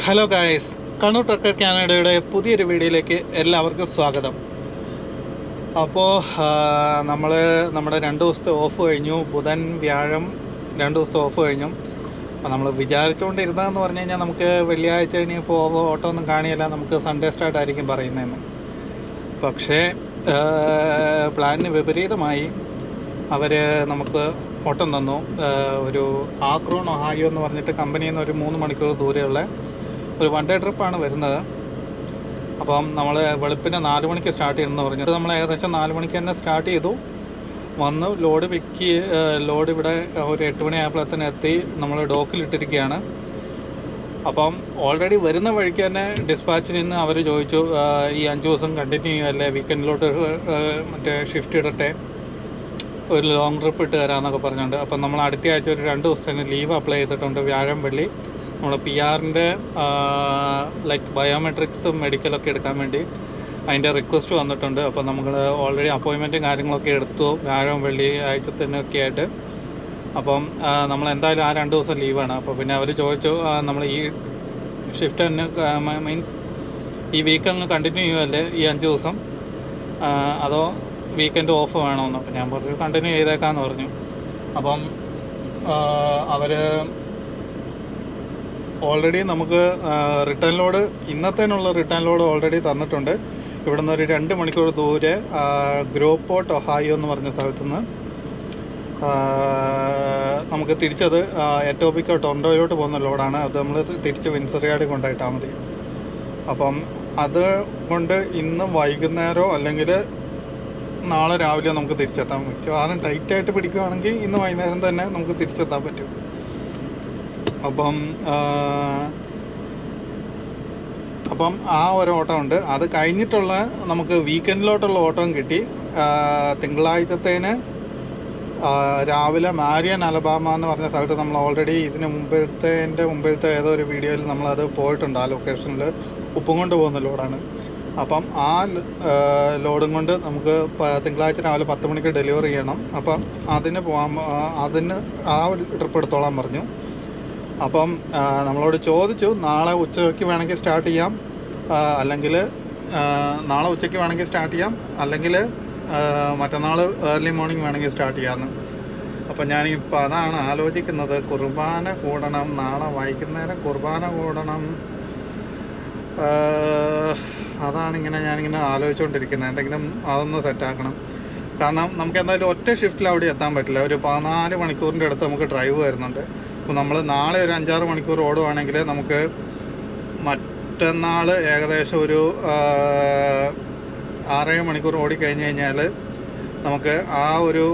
Hello guys, Kannur Trekker കാനഡയുടെ പുതിയൊരു വീഡിയോയിലേക്ക് എല്ലാവർക്കും സ്വാഗതം. അപ്പോൾ നമ്മുടെ 2 ദിവസത്തെ ഓഫ് കഴിഞ്ഞു. ബുധൻ വ്യാഴം 2 ദിവസത്തെ ഓഫ് കഴിഞ്ഞു. അപ്പോൾ നമ്മൾ വിചാരിച്ചുകൊണ്ടിരുന്നതെന്ന് പറഞ്ഞു കഴിഞ്ഞാൽ നമുക്ക് വെള്ളിയാഴ്ച ഇനിയിപ്പോൾ ഓട്ടോ ഒന്നും കാണിയല്ല, നമുക്ക് സൺഡേ സ്റ്റാർട്ട് ആയിരിക്കും പറയുന്നതെന്ന്. പക്ഷേ പ്ലാനിന് വിപരീതമായി അവർ നമുക്ക് ഓട്ടം തന്നു. ഒരു ആക്രോൺ ഒഹായോ എന്ന് പറഞ്ഞിട്ട് കമ്പനിയിൽ നിന്ന് ഒരു 3 മണിക്കൂർ ദൂരെയുള്ള ഒരു 1 ഡേ ട്രിപ്പാണ് വരുന്നത്. അപ്പം നമ്മൾ വെളുപ്പിന് 4 മണിക്ക് സ്റ്റാർട്ട് ചെയ്യണമെന്ന് പറഞ്ഞിട്ട് നമ്മൾ ഏകദേശം 4 മണിക്ക് തന്നെ സ്റ്റാർട്ട് ചെയ്തു. വന്ന് ലോഡ് ഇവിടെ ഒരു 8 മണിയായപ്പോഴത്തേന് എത്തി. നമ്മൾ ഡോക്കിലിട്ടിരിക്കുകയാണ്. അപ്പം ഓൾറെഡി വരുന്ന വഴിക്ക് തന്നെ ഡിസ്പാച്ചിൽ നിന്ന് അവർ ചോദിച്ചു, ഈ 5 ദിവസം കണ്ടിന്യൂ ചെയ്യുമല്ലേ, വീക്കെൻഡിലോട്ട് മറ്റേ ഷിഫ്റ്റ് ഇടട്ടെ, ഒരു ലോങ് ട്രിപ്പ് ഇട്ട് തരാമെന്നൊക്കെ പറഞ്ഞുകൊണ്ട്. അപ്പം നമ്മൾ അടുത്ത ആഴ്ച ഒരു 2 ദിവസത്തിന് ലീവ് അപ്ലൈ ചെയ്തിട്ടുണ്ട്. വ്യാഴം വെള്ളി നമ്മൾ PR-ൻ്റെ ലൈക്ക് ബയോമെട്രിക്സും മെഡിക്കലൊക്കെ എടുക്കാൻ വേണ്ടി അതിൻ്റെ റിക്വസ്റ്റ് വന്നിട്ടുണ്ട്. അപ്പോൾ നമ്മൾ ഓൾറെഡി അപ്പോയിൻമെൻറ്റും കാര്യങ്ങളൊക്കെ എടുത്തു വ്യാഴം വെള്ളി ആഴ്ചത്തിനൊക്കെ ആയിട്ട്. അപ്പം നമ്മൾ എന്തായാലും ആ 2 ദിവസം ലീവാണ്. അപ്പോൾ പിന്നെ അവർ ചോദിച്ചു, നമ്മൾ ഈ ഷിഫ്റ്റ് തന്നെ മീൻസ് ഈ വീക്ക് അങ്ങ് കണ്ടിന്യൂ ചെയ്യുമല്ലേ ഈ 5 ദിവസം, അതോ വീക്കെൻഡ് ഓഫ് വേണമെന്ന്. അപ്പോൾ ഞാൻ പറഞ്ഞു കണ്ടിന്യൂ ചെയ്തേക്കാമെന്ന് പറഞ്ഞു. അപ്പം അവർ ഓൾറെഡി നമുക്ക് റിട്ടേൺ ലോഡ്, ഇന്നത്തേനുള്ള റിട്ടേൺ ലോഡ് ഓൾറെഡി തന്നിട്ടുണ്ട്. ഇവിടുന്ന് ഒരു 2 മണിക്കൂർ ദൂരെ ഗ്രോപോർട്ട് ഒഹായോ എന്ന് പറഞ്ഞ സ്ഥലത്തുനിന്ന് നമുക്ക് തിരിച്ചത് എറ്റോപിക്കോ ടൊറൻറ്റോയിലോട്ട് പോകുന്ന ലോഡാണ്. അത് നമ്മൾ തിരിച്ച് വിൻസറിയാഡ് കൊണ്ടായിട്ടാൽ മതി. അപ്പം അത് കൊണ്ട് ഇന്ന് വൈകുന്നേരമോ അല്ലെങ്കിൽ നാളെ രാവിലെ നമുക്ക് തിരിച്ചെത്താൻ പറ്റും. ആദ്യം ടൈറ്റായിട്ട് പിടിക്കുകയാണെങ്കിൽ ഇന്ന് വൈകുന്നേരം തന്നെ നമുക്ക് തിരിച്ചെത്താൻ പറ്റും. അപ്പം ആ ഒരു ഓട്ടം ഉണ്ട്. അത് കഴിഞ്ഞിട്ടുള്ള നമുക്ക് വീക്കെൻഡിലോട്ടുള്ള ഓട്ടം കിട്ടി. തിങ്കളാഴ്ചത്തേന് രാവിലെ മാരിയൻ അലബാമ എന്ന് പറഞ്ഞ സ്ഥലത്ത് നമ്മൾ ഓൾറെഡി ഇതിന് മുമ്പിലത്തെ ഏതോ ഒരു വീഡിയോയിൽ നമ്മളത് പോയിട്ടുണ്ട്. ആ ലൊക്കേഷനിൽ ഉപ്പും കൊണ്ട് പോകുന്ന ലോഡാണ്. അപ്പം ആ ലോഡും കൊണ്ട് നമുക്ക് തിങ്കളാഴ്ച രാവിലെ 10 മണിക്ക് ഡെലിവറി ചെയ്യണം. അപ്പം അതിന് ആ ട്രിപ്പ് എടുത്തോളാൻ പറഞ്ഞു. അപ്പം നമ്മളോട് ചോദിച്ചു, നാളെ ഉച്ചയ്ക്ക് വേണമെങ്കിൽ സ്റ്റാർട്ട് ചെയ്യാം, അല്ലെങ്കിൽ നാളെ ഉച്ചയ്ക്ക് വേണമെങ്കിൽ സ്റ്റാർട്ട് ചെയ്യാം, അല്ലെങ്കിൽ മറ്റന്നാൾ ഏർലി മോർണിംഗ് വേണമെങ്കിൽ സ്റ്റാർട്ട് ചെയ്യാമെന്ന്. അപ്പം ഞാനിപ്പോൾ അതാണ് ആലോചിക്കുന്നത്. കുർബാന കൂടണം, നാളെ വൈകുന്നേരം കുർബാന കൂടണം. അതാണിങ്ങനെ ഞാനിങ്ങനെ ആലോചിച്ചുകൊണ്ടിരിക്കുന്നത്. എന്തെങ്കിലും അതൊന്ന് സെറ്റാക്കണം. കാരണം നമുക്ക് എന്തായാലും ഒറ്റ ഷിഫ്റ്റിൽ അവിടെ എത്താൻ പറ്റില്ല. ഒരു 14 മണിക്കൂറിൻ്റെ അടുത്ത് നമുക്ക് ഡ്രൈവ് വരുന്നുണ്ട്. അപ്പോൾ നമ്മൾ നാളെ ഒരു 5-6 മണിക്കൂർ ഓടുവാണെങ്കിൽ നമുക്ക് മറ്റന്നാൾ ഏകദേശം ഒരു 6-7 മണിക്കൂർ ഓടിക്കഴിഞ്ഞ് കഴിഞ്ഞാൽ നമുക്ക് ആ ഒരു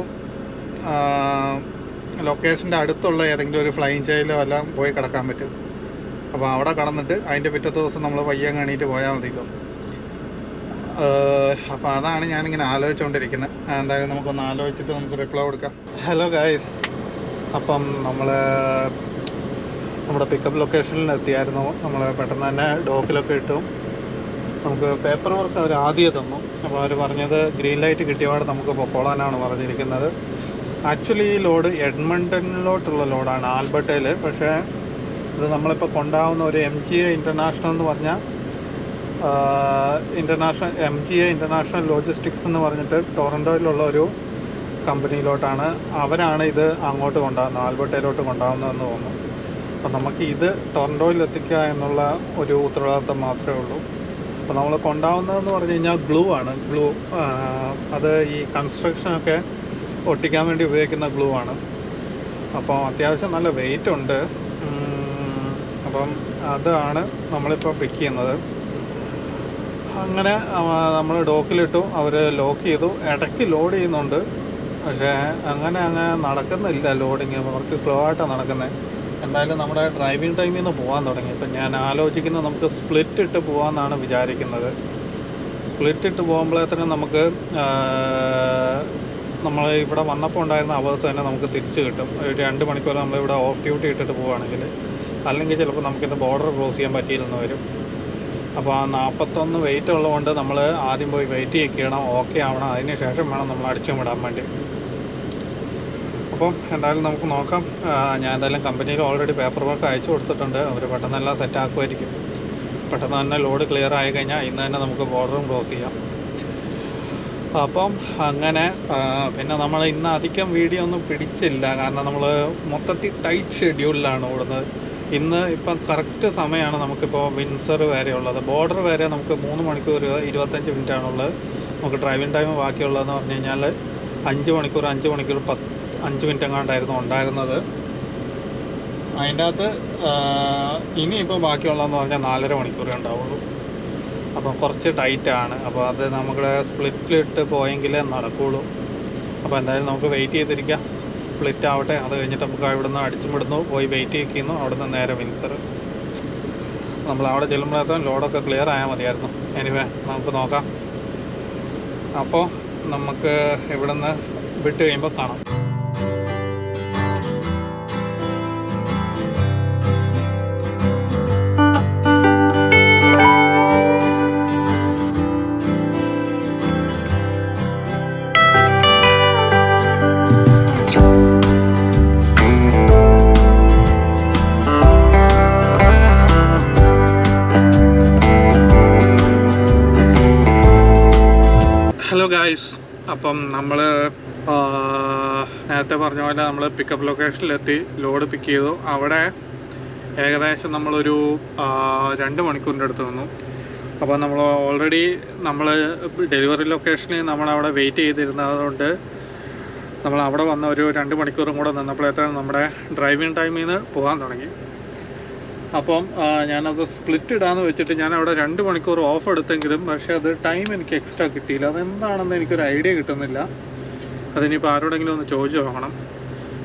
ലൊക്കേഷൻ്റെ അടുത്തുള്ള ഏതെങ്കിലും ഒരു ഫ്ലൈയിങ് ചെയിലോ എല്ലാം പോയി കിടക്കാൻ പറ്റും. അപ്പോൾ അവിടെ കടന്നിട്ട് അതിൻ്റെ പിറ്റത്തെ ദിവസം നമ്മൾ പയ്യെ കണിയിട്ട് പോയാൽ മതിയല്ലോ. അപ്പോൾ അതാണ് ഞാനിങ്ങനെ ആലോചിച്ചുകൊണ്ടിരിക്കുന്നത്. എന്തായാലും നമുക്കൊന്ന് ആലോചിച്ചിട്ട് നമുക്ക് റിപ്ലൈ കൊടുക്കാം. ഹലോ ഗായ്സ്, അപ്പം നമ്മുടെ പിക്കപ്പ് ലൊക്കേഷനിൽ എത്തിയായിരുന്നു. നമ്മൾ പെട്ടെന്ന് തന്നെ ഡോക്കിലൊക്കെ ഇട്ടു. നമുക്ക് പേപ്പർ വർക്ക് അവർ ആദ്യം തന്നു. അപ്പോൾ അവർ പറഞ്ഞത് ഗ്രീൻ ലൈറ്റ് കിട്ടിയപാട് നമുക്ക് പൊക്കോളാനാണ് പറഞ്ഞിരിക്കുന്നത്. ആക്ച്വലി ഈ ലോഡ് എഡ്മണ്ടണിലോട്ടുള്ള ലോഡാണ്, ആൽബർട്ടയിൽ. പക്ഷേ ഇത് നമ്മളിപ്പോൾ കൊണ്ടാവുന്ന ഒരു MGA ഇൻ്റർനാഷണൽ എന്ന് പറഞ്ഞാൽ MGA ഇൻ്റർനാഷണൽ ലോജിസ്റ്റിക്സ് എന്ന് പറഞ്ഞിട്ട് ടൊറൻറ്റോയിലുള്ള ഒരു കമ്പനിയിലോട്ടാണ്. അവരാണ് ഇത് അങ്ങോട്ട് കൊണ്ടുപോകുന്നത്, ആൽബർട്ടയിലോട്ട് കൊണ്ടുപോകുന്നതെന്ന് തോന്നുന്നു. അപ്പം നമുക്ക് ഇത് ടൊറൻറ്റോയിൽ എത്തിക്കുക എന്നുള്ള ഒരു ഉത്തരവാദിത്തം മാത്രമേ ഉള്ളൂ. അപ്പോൾ നമ്മൾ കൊണ്ടുപോകുന്നതെന്ന് പറഞ്ഞു കഴിഞ്ഞാൽ ഗ്ലൂ ആണ്. അത് ഈ കൺസ്ട്രക്ഷനൊക്കെ ഒട്ടിക്കാൻ വേണ്ടി ഉപയോഗിക്കുന്ന ഗ്ലൂ ആണ്. അപ്പോൾ അത്യാവശ്യം നല്ല വെയിറ്റ് ഉണ്ട്. അപ്പം അതാണ് നമ്മളിപ്പോൾ പിക്ക് ചെയ്യുന്നത്. അങ്ങനെ നമ്മൾ ഡോക്കിലിട്ടു, അവർ ലോക്ക് ചെയ്തു. ഇടയ്ക്ക് ലോഡ് ചെയ്യുന്നുണ്ട്, പക്ഷേ അങ്ങനെ നടക്കുന്നില്ല ലോഡിങ്. കുറച്ച് സ്ലോ ആയിട്ടാണ് നടക്കുന്നത്. എന്തായാലും നമ്മുടെ ഡ്രൈവിംഗ് ടൈമിൽ നിന്ന് പോകാൻ തുടങ്ങി. ഇപ്പം ഞാൻ ആലോചിക്കുന്നത് നമുക്ക് സ്പ്ലിറ്റ് ഇട്ട് പോകാമെന്നാണ് വിചാരിക്കുന്നത്. സ്പ്ലിറ്റ് ഇട്ട് പോകുമ്പോഴത്തേനും നമുക്ക് നമ്മൾ ഇവിടെ വന്നപ്പോൾ ഉണ്ടായിരുന്ന അവേഴ്സ് തന്നെ നമുക്ക് തിരിച്ച് കിട്ടും. ഒരു 2 മണിക്കൂർ നമ്മളിവിടെ ഓഫ് ഡ്യൂട്ടി ഇട്ടിട്ട് പോവുകയാണെങ്കിൽ. അല്ലെങ്കിൽ ചിലപ്പോൾ നമുക്കിത് ബോർഡർ ക്രോസ് ചെയ്യാൻ പറ്റിയിരുന്ന് വരും. അപ്പോൾ ആ 41 വെയിറ്റ് ഉള്ളതുകൊണ്ട് നമ്മൾ ആദ്യം പോയി വെയിറ്റ് ചെയ്യണം, ഓക്കെ ആവണം. അതിന് ശേഷം വേണം നമ്മൾ അടിച്ചു വിടാൻ വേണ്ടി. അപ്പം എന്തായാലും നമുക്ക് നോക്കാം. ഞാൻ എന്തായാലും കമ്പനിയിൽ ഓൾറെഡി പേപ്പർ വർക്ക് അയച്ചു കൊടുത്തിട്ടുണ്ട്. അവർ പെട്ടെന്നെല്ലാം സെറ്റ് ആക്കുമായിരിക്കും. പെട്ടെന്ന് തന്നെ ലോഡ് ക്ലിയർ ആയി കഴിഞ്ഞാൽ ഇന്ന് തന്നെ നമുക്ക് ബോർഡറും ക്ലോസ് ചെയ്യാം. അപ്പം അങ്ങനെ പിന്നെ നമ്മൾ ഇന്ന് അധികം വീഡിയോ ഒന്നും പിടിച്ചില്ല, കാരണം നമ്മൾ മൊത്തത്തിൽ ടൈറ്റ് ഷെഡ്യൂളിലാണ് ഓടുന്നത്. ഇന്ന് ഇപ്പം കറക്റ്റ് സമയമാണ് നമുക്കിപ്പോൾ വിൻസർ വരെ ഉള്ളത്. ബോർഡർ വരെ നമുക്ക് 3 മണിക്കൂർ 25 മിനിറ്റാണുള്ളത്. നമുക്ക് ഡ്രൈവിംഗ് ടൈം ബാക്കിയുള്ളതെന്ന് പറഞ്ഞു കഴിഞ്ഞാൽ 5 മണിക്കൂർ 5 മിനിറ്റ് എങ്ങാണ്ടായിരുന്നു ഉണ്ടായിരുന്നത്. അതിൻ്റെ അകത്ത് ഇനിയിപ്പോൾ ബാക്കിയുള്ളതെന്ന് പറഞ്ഞാൽ 4.5 മണിക്കൂറേ ഉണ്ടാവുള്ളൂ. അപ്പോൾ കുറച്ച് ടൈറ്റാണ്. അപ്പോൾ അത് നമ്മുടെ സ്പ്ലിറ്റിലിട്ട് പോയെങ്കിലേ നടക്കുകയുള്ളൂ. അപ്പോൾ എന്തായാലും നമുക്ക് വെയിറ്റ് ചെയ്തിരിക്കാം, സ്പ്ലിറ്റ് ആവട്ടെ. അത് കഴിഞ്ഞിട്ട് നമുക്ക് ഇവിടുന്ന് അടിച്ചും വിടുന്നു, പോയി വെയിറ്റ് ചെയ്യിക്കുന്നു. അവിടുന്ന് നേരെ വിൻസർ. നമ്മൾ അവിടെ ചെല്ലുമ്പോഴത്തേക്കും ലോഡൊക്കെ ക്ലിയർ ആയാൽ മതിയായിരുന്നു. എനിവേ നമുക്ക് നോക്കാം. അപ്പോൾ നമുക്ക് ഇവിടുന്ന് വിട്ട് കഴിയുമ്പോൾ കാണാം. ഹലോ ഗായ്സ്, അപ്പം നമ്മൾ നേരത്തെ പറഞ്ഞ പോലെ നമ്മൾ പിക്കപ്പ് ലൊക്കേഷനിലെത്തി, ലോഡ് പിക്ക് ചെയ്തു. അവിടെ ഏകദേശം നമ്മളൊരു 2 മണിക്കൂറിൻ്റെ അടുത്ത് വന്നു. അപ്പോൾ നമ്മൾ ഓൾറെഡി ഡെലിവറി ലൊക്കേഷനിൽ നമ്മളവിടെ വെയിറ്റ് ചെയ്തിരുന്നതുകൊണ്ട് നമ്മൾ അവിടെ വന്ന ഒരു 2 മണിക്കൂറും കൂടെ നിന്നപ്പോഴത്തേക്കും നമ്മുടെ ഡ്രൈവിംഗ് ടൈമിൽ നിന്ന് പോകാൻ തുടങ്ങി. അപ്പം ഞാനത് സ്പ്ലിറ്റ് ഇടാമെന്ന് വെച്ചിട്ട് ഞാൻ അവിടെ 2 മണിക്കൂർ ഓഫ് എടുത്തെങ്കിലും പക്ഷേ അത് ടൈം എനിക്ക് എക്സ്ട്രാ കിട്ടിയില്ല. അതെന്താണെന്ന് എനിക്കൊരു ഐഡിയ കിട്ടുന്നില്ല. അതിനിപ്പോൾ ആരോടെങ്കിലും ഒന്ന് ചോദിച്ചു നോക്കണം.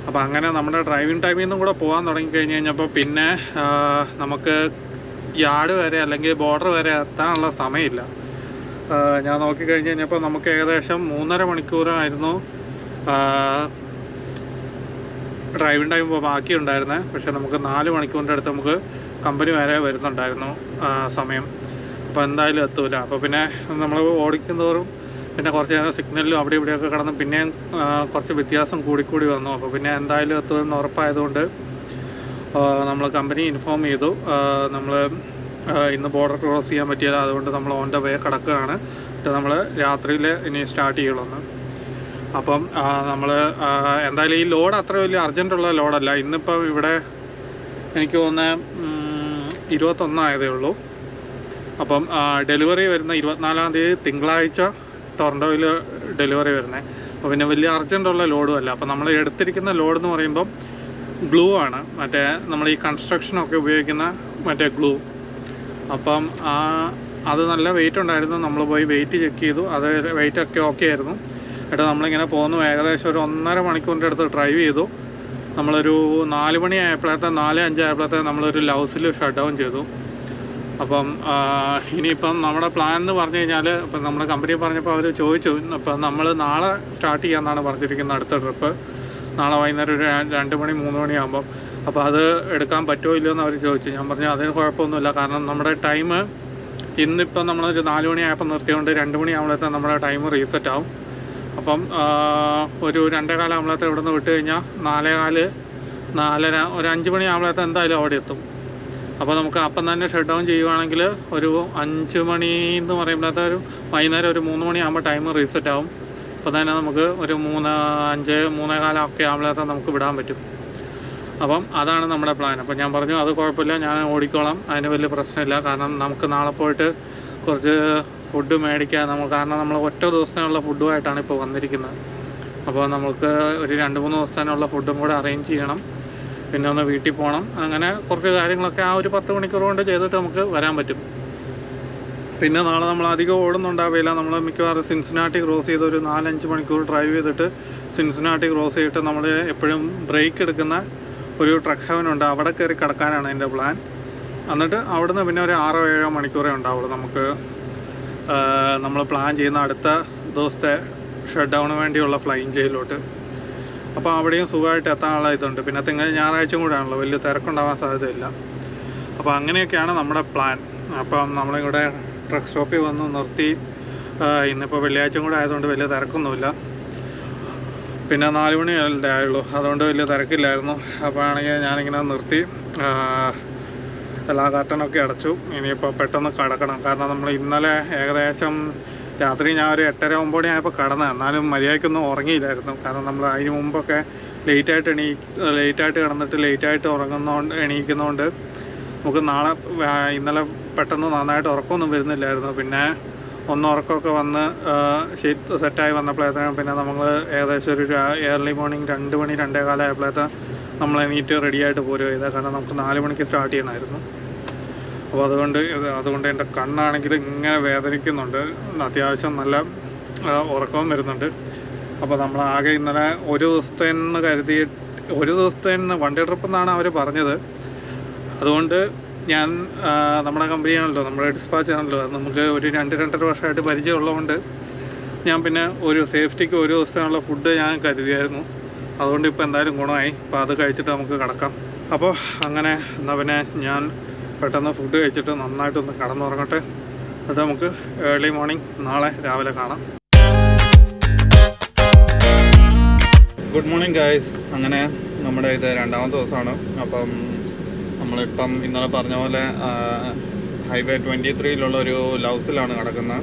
അപ്പോൾ അങ്ങനെ നമ്മുടെ ഡ്രൈവിംഗ് ടൈമിൽ നിന്നും കൂടെ പോകാൻ തുടങ്ങിക്കഴിഞ്ഞ് കഴിഞ്ഞപ്പോൾ പിന്നെ നമുക്ക് യാർഡ് വരെ അല്ലെങ്കിൽ ബോർഡർ വരെ എത്താനുള്ള സമയമില്ല. ഞാൻ നോക്കിക്കഴിഞ്ഞ് കഴിഞ്ഞപ്പോൾ നമുക്ക് ഏകദേശം 3.5 മണിക്കൂറായിരുന്നു ഡ്രൈവിംഗ് ടൈം ബാക്കി ഉണ്ടായിരുന്നത്. പക്ഷേ നമുക്ക് 4 മണിക്കൂറിൻ്റെ അടുത്ത് നമുക്ക് കമ്പനി വരെ വരുന്നുണ്ടായിരുന്നു സമയം. അപ്പോൾ എന്തായാലും എത്തൂല. അപ്പോൾ പിന്നെ നമ്മൾ ഓടിക്കുന്നതോറും പിന്നെ കുറച്ച് നേരം സിഗ്നലിലും അവിടെ ഇവിടെയൊക്കെ കിടന്ന് പിന്നെയും കുറച്ച് വ്യത്യാസം കൂടിക്കൂടി വന്നു. അപ്പോൾ പിന്നെ എന്തായാലും എത്തുമെന്ന് ഉറപ്പായതുകൊണ്ട് നമ്മൾ കമ്പനി ഇൻഫോം ചെയ്തു, നമ്മൾ ഇന്ന് ബോർഡർ ക്രോസ് ചെയ്യാൻ പറ്റിയില്ല, അതുകൊണ്ട് നമ്മൾ ഓൺ ദ വേ കിടക്കുകയാണ്. എന്നിട്ട് നമ്മൾ രാത്രിയിൽ ഇനി സ്റ്റാർട്ട് ചെയ്യുള്ളൂ. അപ്പം നമ്മൾ എന്തായാലും ഈ ലോഡ് അത്ര വലിയ അർജൻറ്റുള്ള ലോഡല്ല. ഇന്നിപ്പം ഇവിടെ എനിക്ക് തോന്നുന്നത് 21 ആയതേ ഉള്ളൂ. അപ്പം ഡെലിവറി വരുന്ന 24-ാം തീയതി തിങ്കളാഴ്ച ടൊറൻറ്റോയിൽ ഡെലിവറി വരുന്നത്. അപ്പോൾ പിന്നെ വലിയ അർജൻറ്റുള്ള ലോഡും അല്ല. അപ്പം നമ്മൾ എടുത്തിരിക്കുന്ന ലോഡ് എന്ന് പറയുമ്പം ഗ്ലൂ ആണ്, മറ്റേ നമ്മൾ ഈ കൺസ്ട്രക്ഷനൊക്കെ ഉപയോഗിക്കുന്ന മറ്റേ ഗ്ലൂ. അപ്പം അത് നല്ല വെയിറ്റ് ഉണ്ടായിരുന്നു. നമ്മൾ പോയി വെയിറ്റ് ചെക്ക് ചെയ്തു, അത് വെയിറ്റൊക്കെ ഓക്കെ ആയിരുന്നു. എന്നിട്ട് നമ്മളിങ്ങനെ പോന്നു. ഏകദേശം ഒരു 1.5 മണിക്കൂറിൻ്റെ അടുത്ത് ഡ്രൈവ് ചെയ്തു. നമ്മളൊരു 4 മണി ആയപ്പോഴത്തെ 4:05 ആയപ്പോഴത്തെ നമ്മളൊരു ലൗസിൽ ഷട്ട് ഡൗൺ ചെയ്തു. അപ്പം ഇനിയിപ്പം നമ്മുടെ പ്ലാൻ എന്ന് പറഞ്ഞു കഴിഞ്ഞാൽ, ഇപ്പം നമ്മുടെ കമ്പനി പറഞ്ഞപ്പോൾ അവർ ചോദിച്ചു, അപ്പം നമ്മൾ നാളെ സ്റ്റാർട്ട് ചെയ്യാമെന്നാണ് പറഞ്ഞിരിക്കുന്നത് അടുത്ത ട്രിപ്പ്. നാളെ വൈകുന്നേരം ഒരു 2 മണി 3 മണിയാകുമ്പം. അപ്പോൾ അത് എടുക്കാൻ പറ്റുമോ ഇല്ലയോ എന്ന് അവർ ചോദിച്ചു. ഞാൻ പറഞ്ഞു അതിന് കുഴപ്പമൊന്നുമില്ല, കാരണം നമ്മുടെ ടൈം ഇന്നിപ്പം നമ്മളൊരു 4 മണി ആയപ്പോൾ നിർത്തിയതുകൊണ്ട് 2 മണി ആകുമ്പോഴത്തേക്കും നമ്മുടെ ടൈം റീസെറ്റ് ആവും. അപ്പം ഒരു 2:15 ആകുമ്പോഴത്തെ ഇവിടെ നിന്ന് വിട്ട് കഴിഞ്ഞാൽ 4:15 4:30 ഒരു 5 മണി ആകുമ്പോഴത്തെ എന്തായാലും അവിടെ എത്തും. അപ്പോൾ നമുക്ക് അപ്പം തന്നെ ഷട്ട് ഡൗൺ ചെയ്യുവാണെങ്കിൽ ഒരു 5 മണി എന്ന് പറയുമ്പോഴത്തെ ഒരു വൈകുന്നേരം ഒരു 3 മണി ആകുമ്പോൾ ടൈം റീസെറ്റ് ആവും. അപ്പോൾ തന്നെ നമുക്ക് ഒരു 3:15 ഒക്കെ ആകുമ്പോഴത്തെ നമുക്ക് വിടാൻ പറ്റും. അപ്പം അതാണ് നമ്മുടെ പ്ലാൻ. അപ്പം ഞാൻ പറഞ്ഞു അത് കുഴപ്പമില്ല, ഞാൻ ഓടിക്കോളാം, അതിന് വലിയ പ്രശ്നമില്ല. കാരണം നമുക്ക് നാളെ പോയിട്ട് കുറച്ച് ഫുഡ് മേടിക്കാൻ കാരണം നമ്മൾ ഒറ്റ ദിവസത്തിനുള്ള ഫുഡുമായിട്ടാണ് ഇപ്പോൾ വന്നിരിക്കുന്നത്. അപ്പോൾ നമുക്ക് ഒരു 2-3 ദിവസത്തിനുള്ള ഫുഡും കൂടെ അറേഞ്ച് ചെയ്യണം, പിന്നെ ഒന്ന് വീട്ടിൽ പോകണം. അങ്ങനെ കുറച്ച് കാര്യങ്ങളൊക്കെ ആ ഒരു 10 മണിക്കൂർ കൊണ്ട് ചെയ്തിട്ട് നമുക്ക് വരാൻ പറ്റും. പിന്നെ നാളെ നമ്മൾ അധികം ഓടുന്നുണ്ടാവില്ല. നമ്മൾ മിക്കവാറും സിൻസിനാട്ടി ക്രോസ് ചെയ്ത് ഒരു 4-5 മണിക്കൂർ ഡ്രൈവ് ചെയ്തിട്ട് സിൻസിനാട്ടി ക്രോസ് ചെയ്തിട്ട് നമ്മൾ എപ്പോഴും ബ്രേക്ക് എടുക്കുന്ന ഒരു ട്രക്ക് ഹെവൻ ഉണ്ട്, അവിടെ കയറി കിടക്കാനാണ് എൻ്റെ പ്ലാൻ. എന്നിട്ട് അവിടുന്ന് പിന്നെ ഒരു 6-7 മണിക്കൂറേ ഉണ്ടാവുള്ളൂ നമുക്ക് നമ്മൾ പ്ലാൻ ചെയ്യുന്ന അടുത്ത ദിവസത്തെ ഷട്ട് ഡൗണ് വേണ്ടിയുള്ള ഫ്ലൈയിങ് ജയിലോട്ട്. അപ്പോൾ അവിടെയും സുഖമായിട്ട് എത്താനുള്ള ഇതുണ്ട്. പിന്നെ ഞായറാഴ്ചയും കൂടെ ആണല്ലോ, വലിയ തിരക്കുണ്ടാവാൻ സാധ്യതയില്ല. അപ്പോൾ അങ്ങനെയൊക്കെയാണ് നമ്മുടെ പ്ലാൻ. അപ്പം നമ്മളിവിടെ ട്രക്ക് സ്റ്റോപ്പിൽ വന്ന് നിർത്തി. ഇന്നിപ്പോൾ വെള്ളിയാഴ്ചയും കൂടെ ആയതുകൊണ്ട് വലിയ തിരക്കൊന്നുമില്ല. പിന്നെ 4 മണിയല്ലേ ആയുള്ളൂ, അതുകൊണ്ട് വലിയ തിരക്കില്ലായിരുന്നു. അപ്പോൾ ആണെങ്കിൽ ഞാനിങ്ങനെ നിർത്തി എല്ലാ കർട്ടനൊക്കെ അടച്ചു. ഇനിയിപ്പോൾ പെട്ടെന്ന് കിടക്കണം. കാരണം നമ്മൾ ഇന്നലെ ഏകദേശം രാത്രി ഞാൻ ഒരു 8:30 9 മണിയായപ്പോൾ കിടന്നത്. എന്നാലും മര്യാദയ്ക്കൊന്നും ഉറങ്ങിയില്ലായിരുന്നു. കാരണം നമ്മൾ അതിന് മുമ്പൊക്കെ ലേറ്റായിട്ട് കിടന്നിട്ട് ലേറ്റായിട്ട് എണീക്കുന്നതുകൊണ്ട് നമുക്ക് ഇന്നലെ പെട്ടെന്ന് നന്നായിട്ട് ഉറക്കമൊന്നും വരുന്നില്ലായിരുന്നു. പിന്നെ ഉറക്കമൊക്കെ വന്ന് സെറ്റായി വന്നപ്പോഴത്തേനും പിന്നെ നമ്മൾ ഏകദേശം ഒരു ഏർലി മോർണിംഗ് 2 മണി 2:15 ആയപ്പോഴത്തേക്കും നമ്മൾ എണീറ്റ് റെഡിയായിട്ട് പോരുക ചെയ്തത്. കാരണം നമുക്ക് 4 മണിക്ക് സ്റ്റാർട്ട് ചെയ്യണമായിരുന്നു. അപ്പോൾ അതുകൊണ്ട് എൻ്റെ കണ്ണാണെങ്കിൽ ഇങ്ങനെ വേദനിക്കുന്നുണ്ട്. അത്യാവശ്യം നല്ല ഉറക്കവും വരുന്നുണ്ട്. അപ്പോൾ നമ്മളാകെ ഇന്നലെ ഒരു ദിവസത്തെ വണ്ടി ട്രിപ്പ് എന്നാണ് അവർ പറഞ്ഞത്. അതുകൊണ്ട് ഞാൻ നമ്മുടെ കമ്പനിയാണല്ലോ, നമ്മുടെ ഡിസ്പാച്ച് ആണല്ലോ, നമുക്ക് ഒരു 2-2.5 വർഷമായിട്ട് പരിചയമുള്ളതുകൊണ്ട് ഞാൻ പിന്നെ ഒരു സേഫ്റ്റിക്ക് ഒരു ദിവസത്തിനുള്ള ഫുഡ് ഞാൻ കരുതിയായിരുന്നു. അതുകൊണ്ട് ഇപ്പോൾ എന്തായാലും ഗുണമായി. അപ്പോൾ അത് കഴിച്ചിട്ട് നമുക്ക് കിടക്കാം. അപ്പോൾ അങ്ങനെ എന്നാൽ പിന്നെ ഞാൻ പെട്ടെന്ന് ഫുഡ് കഴിച്ചിട്ട് നന്നായിട്ടൊന്ന് കിടന്നുറങ്ങട്ടെ. എന്നിട്ട് നമുക്ക് ഏർലി മോർണിംഗ് നാളെ രാവിലെ കാണാം. Good morning guys. അങ്ങനെ നമ്മുടെ ഇത് 2ാമത്തെ ദിവസമാണ്. അപ്പം നമ്മളിപ്പം ഇന്നലെ പറഞ്ഞ പോലെ ഹൈവേ 23 ഒരു ലൗസിലാണ് കിടക്കുന്നത്.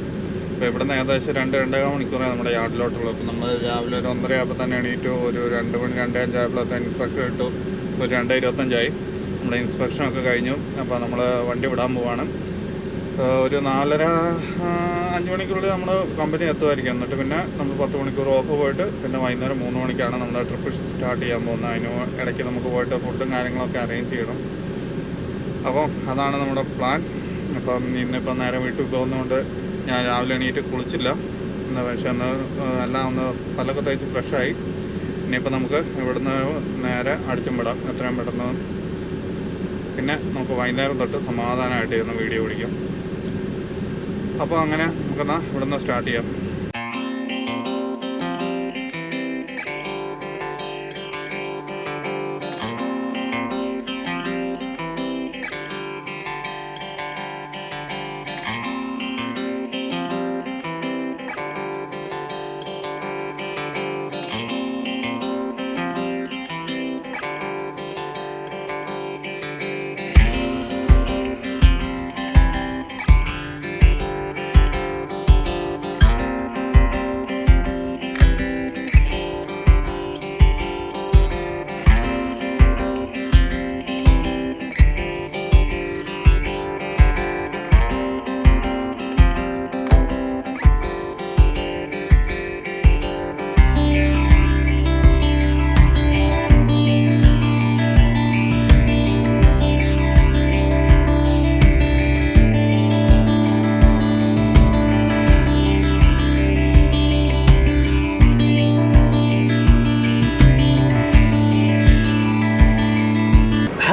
അപ്പോൾ ഇവിടുന്ന് ഏകദേശം 2-2.5 മണിക്കൂറേ നമ്മുടെ യാർഡിലോട്ടുള്ളൂ. അപ്പോൾ നമ്മൾ രാവിലെ ഒരു 1:30 ആയപ്പോൾ തന്നെ എണീറ്റു. ഒരു 2 മണി 2:05 ആയപ്പോഴത്തെ ഇൻസ്പെക്ഷൻ ഇട്ടു. ഒരു 2:25 നമ്മുടെ ഇൻസ്പെക്ഷനൊക്കെ കഴിഞ്ഞു. അപ്പോൾ നമ്മൾ വണ്ടി വിടാൻ പോവാണ്. ഒരു 4:30-5 മണിക്കുള്ളിൽ നമ്മൾ കമ്പനി എത്തുമായിരിക്കും. എന്നിട്ട് പിന്നെ നമ്മൾ 10 മണിക്കൂർ ഓഫ് പോയിട്ട് പിന്നെ വൈകുന്നേരം 3 മണിക്കാണ് നമ്മുടെ ട്രിപ്പ് സ്റ്റാർട്ട് ചെയ്യാൻ പോകുന്നത്. അതിന് ഇടയ്ക്ക് നമുക്ക് പോയിട്ട് ഫുഡും കാര്യങ്ങളൊക്കെ അറേഞ്ച് ചെയ്യണം. അപ്പോൾ അതാണ് നമ്മുടെ പ്ലാൻ. അപ്പം ഇന്നിപ്പം നേരെ വീട്ടിൽ പോകുന്നതുകൊണ്ട് ഞാൻ രാവിലെ എണീറ്റ് കുളിച്ചില്ല. പക്ഷേ എല്ലാം പല്ലൊക്കെ തേച്ച് ഫ്രഷായി. ഇനിയിപ്പോൾ നമുക്ക് ഇവിടുന്ന് നേരെ അടിച്ചും വിടാം എത്രയും പെട്ടെന്ന്. പിന്നെ നമുക്ക് വൈകുന്നേരം തൊട്ട് സമാധാനമായിട്ട് ഇരുന്ന് വീഡിയോ പിടിക്കാം. അപ്പോൾ അങ്ങനെ നമുക്കെന്നാൽ ഇവിടുന്ന് സ്റ്റാർട്ട് ചെയ്യാം.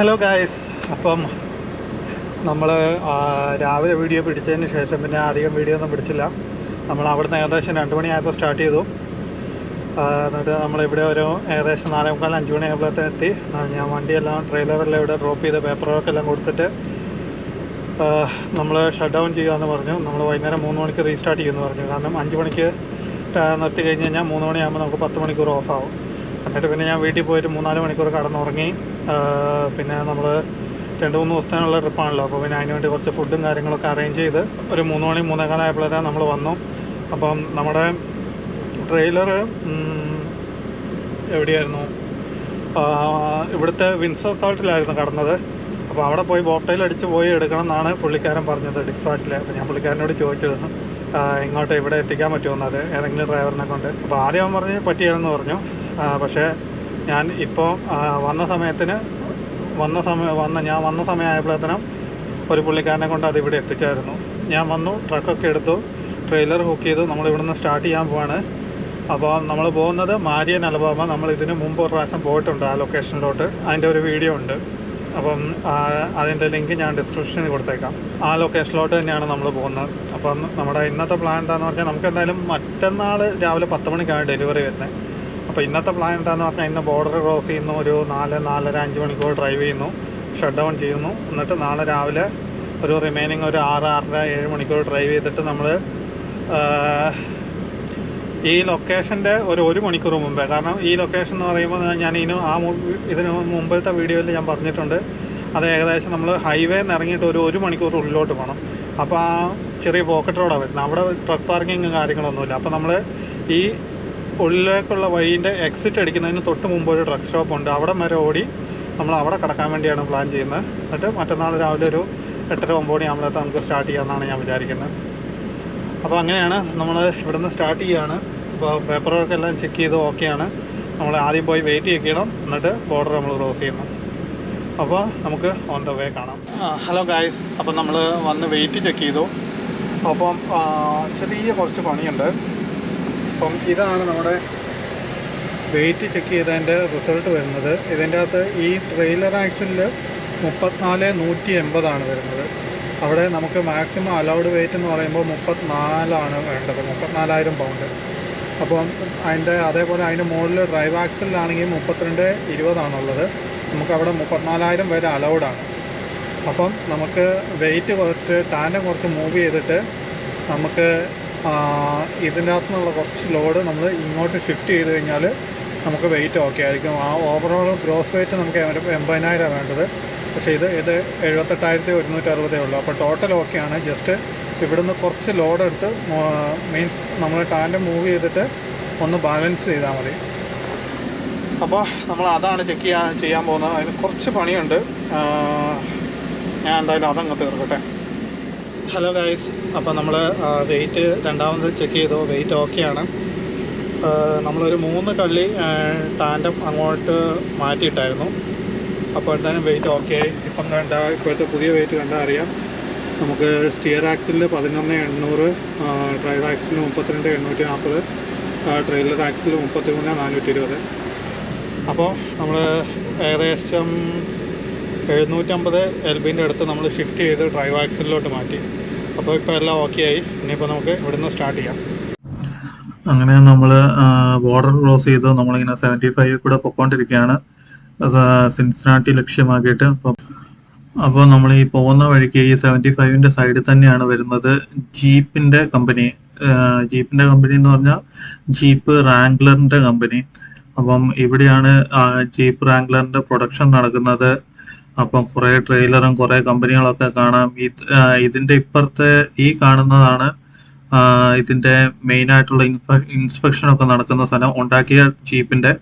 Hello guys. അപ്പം നമ്മൾ രാവിലെ വീഡിയോ പിടിച്ചതിന് ശേഷം പിന്നെ അധികം വീഡിയോ ഒന്നും പിടിച്ചില്ല. നമ്മൾ അവിടുന്ന് ഏകദേശം 2 മണിയായപ്പോൾ സ്റ്റാർട്ട് ചെയ്തു. എന്നിട്ട് നമ്മളിവിടെ ഒരു ഏകദേശം 4:45-5 മണിയായപ്പോഴത്തേക്ക് എത്തി. ഞാൻ വണ്ടിയെല്ലാം ട്രെയിലറെല്ലാം ഇവിടെ ഡ്രോപ്പ് ചെയ്ത് പേപ്പറൊക്കെ എല്ലാം കൊടുത്തിട്ട് നമ്മൾ ഷട്ട് ഡൗൺ ചെയ്യുകയെന്ന് പറഞ്ഞു. നമ്മൾ വൈകുന്നേരം 3 മണിക്ക് റീസ്റ്റാർട്ട് ചെയ്യുമെന്ന് പറഞ്ഞു. കാരണം 5 മണിക്ക് നിർത്തി കഴിഞ്ഞ് കഴിഞ്ഞാൽ 3 മണിയാകുമ്പോൾ നമുക്ക് 10 മണിക്കൂർ ഓഫാവും. എന്നിട്ട് പിന്നെ ഞാൻ വീട്ടിൽ പോയിട്ട് 3-4 മണിക്കൂർ കടന്നുറങ്ങി. പിന്നെ നമ്മൾ 2-3 ദിവസത്തിനുള്ള ട്രിപ്പാണല്ലോ. അപ്പോൾ പിന്നെ അതിന് വേണ്ടി കുറച്ച് ഫുഡും കാര്യങ്ങളൊക്കെ അറേഞ്ച് ചെയ്ത് ഒരു 3 മണി 3:15 ആയപ്പോഴത്തേക്കും നമ്മൾ വന്നു. അപ്പം നമ്മുടെ ട്രെയിലർ എവിടെയായിരുന്നു? ഇവിടുത്തെ വിൻസർ സാൾട്ടിലായിരുന്നു കടന്നത്. അപ്പോൾ അവിടെ പോയി ബോക്ടെയിൽ അടിച്ച് പോയി എടുക്കണം എന്നാണ് പുള്ളിക്കാരൻ പറഞ്ഞത്, ഡിസ്പാച്ചിൽ. അപ്പോൾ ഞാൻ പുള്ളിക്കാരനോട് ചോദിച്ചത് ഇങ്ങോട്ട് ഇവിടെ എത്തിക്കാൻ പറ്റുമെന്ന്, അത് ഏതെങ്കിലും ഡ്രൈവറിനെ കൊണ്ട്. അപ്പോൾ ആദ്യം അവൻ പറഞ്ഞ് പറ്റിയാലെന്ന് പറഞ്ഞു. പക്ഷേ ഞാൻ ഇപ്പോൾ ഞാൻ വന്ന സമയമായപ്പോഴത്തേനും ഒരു പുള്ളിക്കാരനെ കൊണ്ട് അതിവിടെ എത്തിച്ചായിരുന്നു. ഞാൻ വന്നു, ട്രക്കൊക്കെ എടുത്തു, ട്രെയിലർ ഹുക്ക് ചെയ്തു. നമ്മളിവിടുന്ന് സ്റ്റാർട്ട് ചെയ്യാൻ പോവാണ്. അപ്പോൾ നമ്മൾ പോകുന്നത് മാരിയൻ അലബാമ. നമ്മൾ ഇതിന് മുമ്പ് ഒരു പ്രാവശ്യം പോയിട്ടുണ്ട് ആ ലൊക്കേഷനിലോട്ട്. അതിൻ്റെ ഒരു വീഡിയോ ഉണ്ട്. അപ്പം അതിൻ്റെ ലിങ്ക് ഞാൻ ഡിസ്ക്രിപ്ഷനിൽ കൊടുത്തേക്കാം. ആ ലൊക്കേഷനിലോട്ട് തന്നെയാണ് നമ്മൾ പോകുന്നത്. അപ്പം നമ്മുടെ ഇന്നത്തെ പ്ലാൻ എന്താണെന്ന് പറഞ്ഞാൽ നമുക്ക് എന്തായാലും മറ്റന്നാൾ രാവിലെ 10 മണിക്കാണ് ഡെലിവറി വരുന്നത്. അപ്പോൾ ഇന്നത്തെ പ്ലാൻ എന്താണെന്ന് പറഞ്ഞാൽ ഇന്ന് ബോർഡർ ക്രോസ് ചെയ്യുന്നു, ഒരു 4-4.5 മണിക്കൂർ ഡ്രൈവ് ചെയ്യുന്നു, ഷട്ട് ഡൗൺ ചെയ്യുന്നു. എന്നിട്ട് നാളെ രാവിലെ ഒരു റിമൈനിങ് ഒരു 6-6.5-7 മണിക്കൂർ ഡ്രൈവ് ചെയ്തിട്ട് നമ്മൾ ഈ ലൊക്കേഷൻ്റെ ഒരു മണിക്കൂർ മുമ്പേ. കാരണം ഈ ലൊക്കേഷൻ എന്ന് പറയുമ്പോൾ ഞാൻ ഇതിന് മുമ്പത്തെ വീഡിയോയിൽ ഞാൻ പറഞ്ഞിട്ടുണ്ട്, അത് ഏകദേശം നമ്മൾ ഹൈവേ നിന്ന് ഇറങ്ങിയിട്ട് ഒരു മണിക്കൂർ ഉള്ളിലോട്ട് പോകണം. അപ്പോൾ ആ ചെറിയ പോക്കറ്റ് റോഡാണ് വരുന്നത്. അവിടെ ട്രക്ക് പാർക്കിങ്ങും കാര്യങ്ങളൊന്നുമില്ല. അപ്പോൾ നമ്മൾ ഈ ഉള്ളിലേക്കുള്ള വഴീൻ്റെ എക്സിറ്റ് അടിക്കുന്നതിന് തൊട്ട് മുമ്പ് ഒരു ട്രക്ക് സ്റ്റോപ്പ് ഉണ്ട്. അവിടെ വരെ ഓടി നമ്മൾ അവിടെ കടക്കാൻ വേണ്ടിയാണ് പ്ലാൻ ചെയ്യുന്നത്. എന്നിട്ട് മറ്റന്നാൾ രാവിലെ ഒരു 8-9 മണിയാകുമ്പോഴത്തെ നമുക്ക് സ്റ്റാർട്ട് ചെയ്യാമെന്നാണ് ഞാൻ വിചാരിക്കുന്നത്. അപ്പോൾ അങ്ങനെയാണ് നമ്മൾ ഇവിടുന്ന് സ്റ്റാർട്ട് ചെയ്യുകയാണ്. അപ്പോൾ പേപ്പർ വർക്ക് എല്ലാം ചെക്ക് ചെയ്ത് ഓക്കെയാണ്. നമ്മൾ ആദ്യം പോയി വെയിറ്റ് ചെയ്യണം, എന്നിട്ട് ബോർഡർ നമ്മൾ ക്രോസ് ചെയ്യണം. അപ്പോൾ നമുക്ക് ഓൺ ദ വേ കാണാം. ഹലോ ഗായ്സ്, അപ്പം നമ്മൾ വന്ന് വെയിറ്റ് ചെക്ക് ചെയ്തു. അപ്പം ചെറിയ കുറച്ച് പണിയുണ്ട്. അപ്പം ഇതാണ് നമ്മുടെ വെയിറ്റ് ചെക്ക് ചെയ്തതിൻ്റെ റിസൾട്ട് വരുന്നത്. ഇതിൻ്റെ അകത്ത് ഈ ട്രെയിലർ ആക്സിലിൽ 34,180 വരുന്നത്. അവിടെ നമുക്ക് മാക്സിമം അലൗഡ് വെയിറ്റ് എന്ന് പറയുമ്പോൾ 34 വേണ്ടത്, 34,000 പൗണ്ട്. അപ്പം അതേപോലെ അതിൻ്റെ മുകളിൽ ഡ്രൈവ് ആക്സിലാണെങ്കിൽ 32,20 നമുക്കവിടെ 34,000 വരെ അലൗഡാണ്. അപ്പം നമുക്ക് വെയിറ്റ് കുറച്ച് ടാൻഡം കുറച്ച് മൂവ് ചെയ്തിട്ട് നമുക്ക് ഇതിൻ്റെ അകത്തുനിന്നുള്ള കുറച്ച് ലോഡ് നമ്മൾ ഇങ്ങോട്ട് ഷിഫ്റ്റ് ചെയ്ത് കഴിഞ്ഞാൽ നമുക്ക് വെയിറ്റ് ഓക്കെ ആയിരിക്കും. ആ ഓവറോൾ ഗ്രോസ് വെയിറ്റ് നമുക്ക് 80,000 വേണ്ടത്. പക്ഷേ ഇത് 78,160 ഉള്ളൂ. അപ്പോൾ ടോട്ടൽ ഓക്കെയാണ്. ജസ്റ്റ് ഇവിടുന്ന് കുറച്ച് ലോഡ് എടുത്ത് മീൻസ് നമ്മൾ ടാൻഡം മൂവ് ചെയ്തിട്ട് ഒന്ന് ബാലൻസ് ചെയ്താൽ മതി. അപ്പോൾ നമ്മൾ അതാണ് ചെയ്യാൻ പോകുന്നത്. അതിന് കുറച്ച് പണിയുണ്ട്. ഞാൻ എന്തായാലും അതങ്ങ് തീർക്കട്ടെ. ഹലോ ഗൈസ്, അപ്പോൾ നമ്മൾ വെയിറ്റ് രണ്ടാമത് ചെക്ക് ചെയ്തു. വെയിറ്റ് ഓക്കെയാണ്. നമ്മളൊരു 3 കള്ളി ടാൻഡം അങ്ങോട്ട് മാറ്റിയിട്ടായിരുന്നു. അപ്പോഴത്തേനും വെയിറ്റ് ഓക്കെ ആയി. ഇപ്പോഴത്തെ പുതിയ വെയിറ്റ് കണ്ടാൽ അറിയാം. നമുക്ക് സ്റ്റിയർ ആക്സിലിൽ 11,800, ഡ്രൈവ് ആക്സിലിൽ 32,840, ട്രെയിലർ ആക്സിലിൽ 33,420. അപ്പോൾ നമ്മൾ ഏകദേശം 750 LBൻ്റെ അടുത്ത് നമ്മൾ ഷിഫ്റ്റ് ചെയ്ത് ഡ്രൈവ് ആക്സിലിലോട്ട് മാറ്റി. അപ്പോൾ ഇപ്പോൾ എല്ലാം ഓക്കെ ആയി. ഇനിയിപ്പോൾ നമുക്ക് ഇവിടുന്ന് സ്റ്റാർട്ട് ചെയ്യാം. അങ്ങനെ നമ്മൾ ബോർഡർ ക്രോസ് ചെയ്ത് നമ്മളിങ്ങനെ 75 കൂടെ പൊയ്ക്കൊണ്ടിരിക്കുകയാണ്, സിൻസിനാട്ടി ലക്ഷ്യമാക്കിയിട്ട്. അപ്പോൾ നമ്മൾ ഈ പോകുന്ന വഴിക്ക് ഈ 75ൻ്റെ സൈഡിൽ തന്നെയാണ് വരുന്നത് ജീപ്പിൻ്റെ കമ്പനി. ജീപ്പിൻ്റെ കമ്പനി എന്ന് പറഞ്ഞാൽ ജീപ്പ് റാംഗ്ലറിൻ്റെ കമ്പനി. അപ്പം ഇവിടെയാണ് ജീപ്പ് റാംഗ്ലറിൻ്റെ പ്രൊഡക്ഷൻ നടക്കുന്നത്. അപ്പം കുറേ ട്രെയിലറും കുറേ കമ്പനികളൊക്കെ കാണാം. ഇതിൻ്റെ ഇപ്പുറത്തെ ഈ കാണുന്നതാണ് ഇതിൻ്റെ മെയിനായിട്ടുള്ള ഇൻസ്പെക്ഷനൊക്കെ നടക്കുന്ന സ്ഥലം. ഉണ്ടാക്കിയ ജീപ്പിൻ്റെ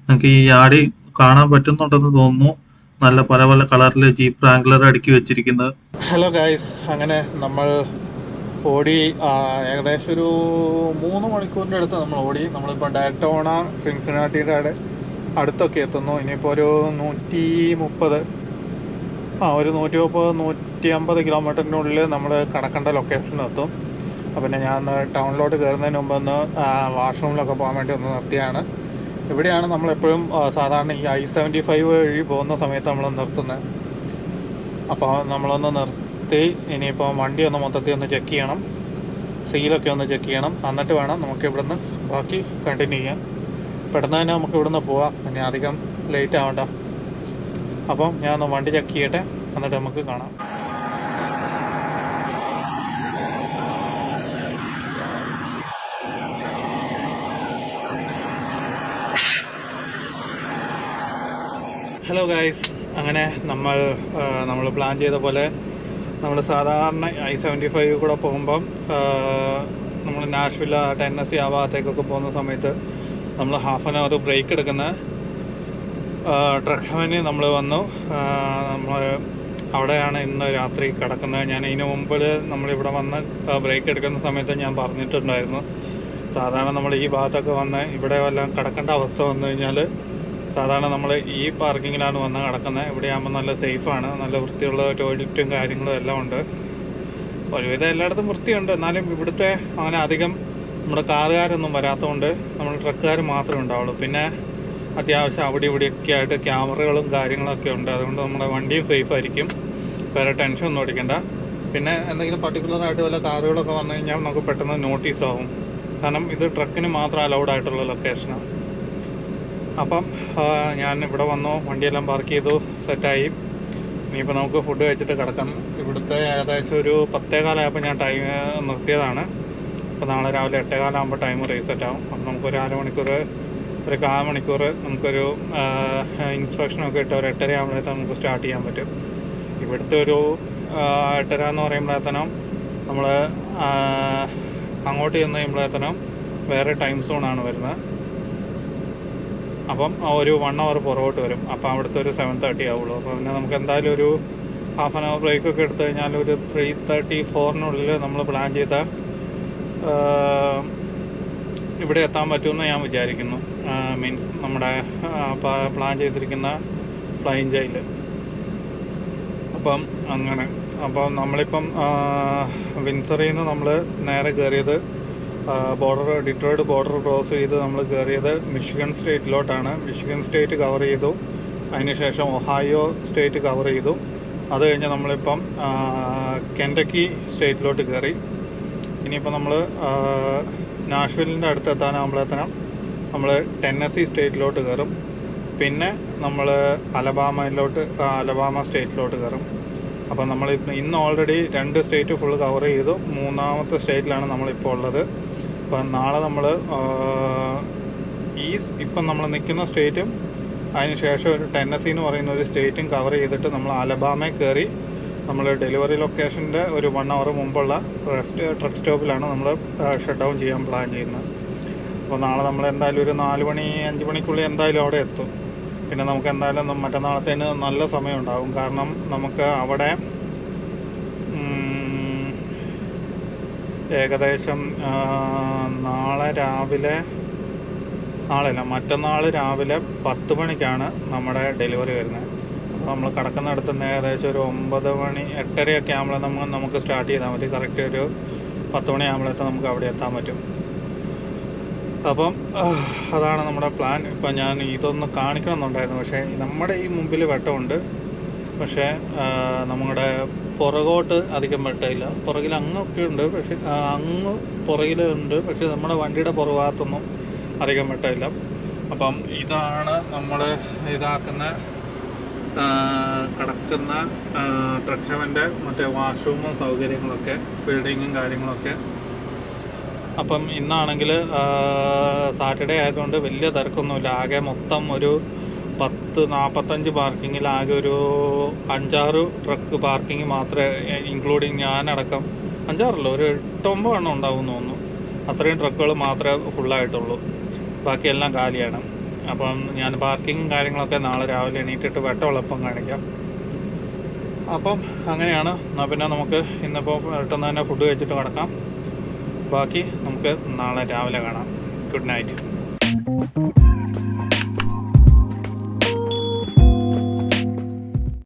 നമുക്ക് ഈ യാർഡിൽ കാണാൻ പറ്റുന്നുണ്ടെന്ന് തോന്നുന്നു. നല്ല പല പല കളറിൽ ജീപ്പ് റാംഗ്ലർ അടുക്കി വെച്ചിരിക്കുന്നത്. ഹലോ ഗൈസ്, അങ്ങനെ നമ്മൾ ഓടി ഏകദേശം ഒരു 3 മണിക്കൂറിൻ്റെ അടുത്ത് നമ്മൾ ഓടി. നമ്മളിപ്പോൾ ഡയറക്ടോണ സിൻസിനാട്ടിയുടെ അടുത്തൊക്കെ എത്തുന്നു. ഇനിയിപ്പോൾ ഒരു 130 ഒരു 130-150 കിലോമീറ്ററിനുള്ളിൽ നമ്മൾ കടക്കേണ്ട ലൊക്കേഷനിലെത്തും. പിന്നെ ഞാൻ ടൗണിലോട്ട് കയറുന്നതിന് മുമ്പ് ഒന്ന് വാഷ്റൂമിലൊക്കെ പോകാൻ വേണ്ടി ഒന്ന് നിർത്തിയാണ്. ഇവിടെയാണ് നമ്മളെപ്പോഴും സാധാരണ ഈ I-75 വഴി പോകുന്ന സമയത്ത് നമ്മൾ നിർത്തുന്നത്. അപ്പോൾ നമ്മളൊന്ന് നിർത്തി ഇനിയിപ്പോൾ വണ്ടി ഒന്ന് മൊത്തത്തിൽ ഒന്ന് ചെക്ക് ചെയ്യണം, സീലൊക്കെ ഒന്ന് ചെക്ക് ചെയ്യണം. എന്നിട്ട് വേണം നമുക്ക് ഇവിടുന്ന് ബാക്കി കണ്ടിന്യൂ ചെയ്യാം. പെട്ടെന്ന് തന്നെ നമുക്ക് ഇവിടുന്ന് പോവാം, ഇനി അധികം ലേറ്റ് ആവണ്ട. അപ്പം ഞാൻ ഒന്ന് വണ്ടി ചെക്ക് ചെയ്യട്ടെ, എന്നിട്ട് നമുക്ക് കാണാം. ഹലോ ഗൈസ്, അങ്ങനെ നമ്മൾ പ്ലാൻ ചെയ്ത പോലെ നമ്മൾ സാധാരണ I-75 കൂടെ പോകുമ്പം നമ്മൾ നാഷ്വില്ല, ടെന്നസി ആ ഭാഗത്തേക്കൊക്കെ പോകുന്ന സമയത്ത് നമ്മൾ ഹാഫ് ആൻ അവർ ബ്രേക്ക് എടുക്കുന്ന ട്രക്ക് ഹെവന് നമ്മൾ വന്നു. നമ്മൾ അവിടെയാണ് ഇന്ന് രാത്രി കിടക്കുന്നത്. ഞാൻ ഇതിന് മുമ്പ് നമ്മളിവിടെ വന്ന് ബ്രേക്ക് എടുക്കുന്ന സമയത്ത് ഞാൻ പറഞ്ഞിട്ടുണ്ടായിരുന്നു, സാധാരണ നമ്മൾ ഈ ഭാഗത്തൊക്കെ വന്ന് ഇവിടെ വല്ല കിടക്കേണ്ട അവസ്ഥ വന്നു കഴിഞ്ഞാൽ സാധാരണ നമ്മൾ ഈ പാർക്കിങ്ങിലാണ് വന്ന് കിടക്കുന്നത്. ഇവിടെ ആകുമ്പോൾ നല്ല സേഫാണ്, നല്ല വൃത്തിയുള്ള ടോയ്ലറ്റും കാര്യങ്ങളും എല്ലാം ഉണ്ട്. ഒരുവിധം എല്ലായിടത്തും വൃത്തിയുണ്ട്. എന്നാലും ഇവിടുത്തെ അങ്ങനെ അധികം നമ്മുടെ കാറുകാരൊന്നും വരാത്തതുകൊണ്ട് നമ്മൾ ട്രക്കുകാർ മാത്രമേ ഉണ്ടാവുള്ളൂ. പിന്നെ അത്യാവശ്യം അവിടെ ഇവിടെയൊക്കെ ആയിട്ട് ക്യാമറകളും കാര്യങ്ങളൊക്കെ ഉണ്ട്. അതുകൊണ്ട് നമ്മുടെ വണ്ടിയും സേഫായിരിക്കും, വേറെ ടെൻഷനൊന്നും ഓടിക്കണ്ട. പിന്നെ എന്തെങ്കിലും പർട്ടിക്കുലറായിട്ട് വല്ല കാറുകളൊക്കെ വന്നു കഴിഞ്ഞാൽ നമുക്ക് പെട്ടെന്ന് നോട്ടീസ് ആവും. കാരണം ഇത് ട്രക്കിന് മാത്രം അലൗഡ് ആയിട്ടുള്ള ലൊക്കേഷനാണ്. അപ്പം ഞാൻ ഇവിടെ വന്നു, വണ്ടിയെല്ലാം പാർക്ക് ചെയ്തു, സെറ്റായി. ഇനിയിപ്പോൾ നമുക്ക് ഫുഡ് കഴിച്ചിട്ട് കിടക്കണം. ഇവിടുത്തെ ഏകദേശം ഒരു 10:15 ഞാൻ ടൈം നിർത്തിയതാണ്. അപ്പോൾ നാളെ രാവിലെ 8:15 ടൈം റീസെറ്റ് ആവും. അപ്പം നമുക്കൊരു ഒരു 1/4 മണിക്കൂർ നമുക്കൊരു ഇൻസ്പെക്ഷനൊക്കെ ഇട്ട് ഒരു 8:30 ആകുമ്പോഴത്തേനും നമുക്ക് സ്റ്റാർട്ട് ചെയ്യാൻ പറ്റും. ഇവിടുത്തെ ഒരു 8:30 എന്ന് പറയുമ്പോഴത്തേനും നമ്മൾ അങ്ങോട്ട് ചെന്ന് കഴിയുമ്പോഴത്തേനും വേറെ ടൈം സോണാണ് വരുന്നത്. അപ്പം ഒരു 1 hour പുറകോട്ട് വരും. അപ്പം അവിടുത്തെ ഒരു 7:30 ആവുള്ളൂ. അപ്പോൾ പിന്നെ നമുക്ക് എന്തായാലും ഒരു ½ hour ബ്രേക്കൊക്കെ എടുത്തു കഴിഞ്ഞാൽ ഒരു 3:34 നമ്മൾ പ്ലാൻ ചെയ്ത ഇവിടെ എത്താൻ പറ്റുമെന്ന് ഞാൻ വിചാരിക്കുന്നു. മീൻസ് നമ്മുടെ പ്ലാൻ ചെയ്തിരിക്കുന്ന ഫ്ലൈയിങ് ജയിൽ. അപ്പം അങ്ങനെ നമ്മളിപ്പം വിൻസറിൽ നിന്ന് നമ്മൾ നേരെ കയറിയത് ഡിട്രോയിറ്റ് ബോർഡർ ക്രോസ് ചെയ്ത് നമ്മൾ കയറിയത് മിഷിഗൺ സ്റ്റേറ്റിലോട്ടാണ്. മിഷിഗൺ സ്റ്റേറ്റ് കവർ ചെയ്തു. അതിനുശേഷം ഒഹായോ സ്റ്റേറ്റ് കവർ ചെയ്തു. അത് കഴിഞ്ഞ് നമ്മളിപ്പം കെൻറ്റക്കി സ്റ്റേറ്റിലോട്ട് കയറി. ഇനിയിപ്പോൾ നമ്മൾ നാഷ്വില്ലിൻ്റെ അടുത്ത് എത്താനാകുമ്പോഴത്തേനും നമ്മൾ ടെന്നസി സ്റ്റേറ്റിലോട്ട് കയറും. പിന്നെ നമ്മൾ അലബാമ സ്റ്റേറ്റിലോട്ട് കയറും. അപ്പം ഇന്ന് ഓൾറെഡി 2 സ്റ്റേറ്റ് ഫുൾ കവർ ചെയ്തു. 3ാമത്തെ സ്റ്റേറ്റിലാണ് നമ്മളിപ്പോൾ ഉള്ളത്. അപ്പം നാളെ നമ്മൾ ഇപ്പം നമ്മൾ നിൽക്കുന്ന സ്റ്റേറ്റും അതിനുശേഷം ഒരു ടെന്നസി എന്ന് പറയുന്ന ഒരു സ്റ്റേറ്റും കവർ ചെയ്തിട്ട് നമ്മൾ അലബാമയിൽ കയറി നമ്മൾ ഡെലിവറി ലൊക്കേഷൻ്റെ ഒരു 1 hour മുമ്പുള്ള ട്രക്ക് സ്റ്റോപ്പിലാണ് നമ്മൾ ഷട്ട് ഡൗൺ ചെയ്യാൻ പ്ലാൻ ചെയ്യുന്നത്. അപ്പോൾ നാളെ നമ്മൾ എന്തായാലും ഒരു 4 മണി 5 മണിക്കുള്ളിൽ എന്തായാലും അവിടെ എത്തും. പിന്നെ നമുക്ക് എന്തായാലും മറ്റന്നാളത്തേന് നല്ല സമയം ഉണ്ടാകും. കാരണം നമുക്ക് അവിടെ ഏകദേശം മറ്റന്നാൾ രാവിലെ 10 മണിക്കാണ് നമ്മുടെ ഡെലിവറി വരുന്നത്. അപ്പോൾ നമ്മൾ കിടക്കുന്നിടത്ത് നിന്ന് ഏകദേശം ഒരു 9 മണി 8:30 ആകുമ്പോൾ നമുക്ക് സ്റ്റാർട്ട് ചെയ്താൽ മതി. കറക്റ്റ് ഒരു 10 മണി ആകുമ്പോഴത്തെ നമുക്ക് അവിടെ എത്താൻ പറ്റും. അപ്പം അതാണ് നമ്മുടെ പ്ലാൻ. ഇപ്പം ഞാൻ ഇതൊന്ന് കാണിക്കണമെന്നുണ്ടായിരുന്നു, പക്ഷേ നമ്മുടെ ഈ മുമ്പിൽ വെട്ടമുണ്ട്. പക്ഷേ നമ്മുടെ പുറകോട്ട് അധികം വെട്ടമില്ല. പുറകിൽ അങ്ങൊക്കെ ഉണ്ട്, പക്ഷേ അങ്ങ് പുറകിലുണ്ട്. പക്ഷേ നമ്മുടെ വണ്ടിയുടെ പുറഭാഗത്തൊന്നും അധികം വെട്ടമില്ല. അപ്പം ഇതാണ് നമ്മൾ കിടക്കുന്ന ട്രക്ക് ഹെവൻ്റെ മറ്റേ വാഷ്റൂമും സൗകര്യങ്ങളൊക്കെ, ബിൽഡിങ്ങും കാര്യങ്ങളൊക്കെ. അപ്പം ഇന്നാണെങ്കിൽ സാറ്റർഡേ ആയതുകൊണ്ട് വലിയ തിരക്കൊന്നുമില്ല. ആകെ മൊത്തം ഒരു 45 പാർക്കിങ്ങിൽ ആകെ ഒരു 5-6 ട്രക്ക് പാർക്കിങ് മാത്രമേ, ഇൻക്ലൂഡിങ് ഞാനടക്കം 5-6 ഒരു 8-9 എണ്ണം ഉണ്ടാവും തോന്നുന്നു. അത്രയും ട്രക്കുകൾ മാത്രമേ ഫുള്ളായിട്ടുള്ളൂ. ബാക്കിയെല്ലാം കാലിയാണ്. അപ്പം ഞാൻ പാർക്കിങ്ങും കാര്യങ്ങളൊക്കെ നാളെ രാവിലെ എണീറ്റിട്ട് വെട്ടമുള്ളപ്പം കാണിക്കാം. അപ്പം അങ്ങനെയാണ്. എന്നാൽ പിന്നെ നമുക്ക് ഇന്നിപ്പോൾ പെട്ടെന്ന് തന്നെ ഫുഡ് കഴിച്ചിട്ട് കിടക്കാം. ബാക്കി നമുക്ക് നാളെ രാവിലെ കാണാം. Good night.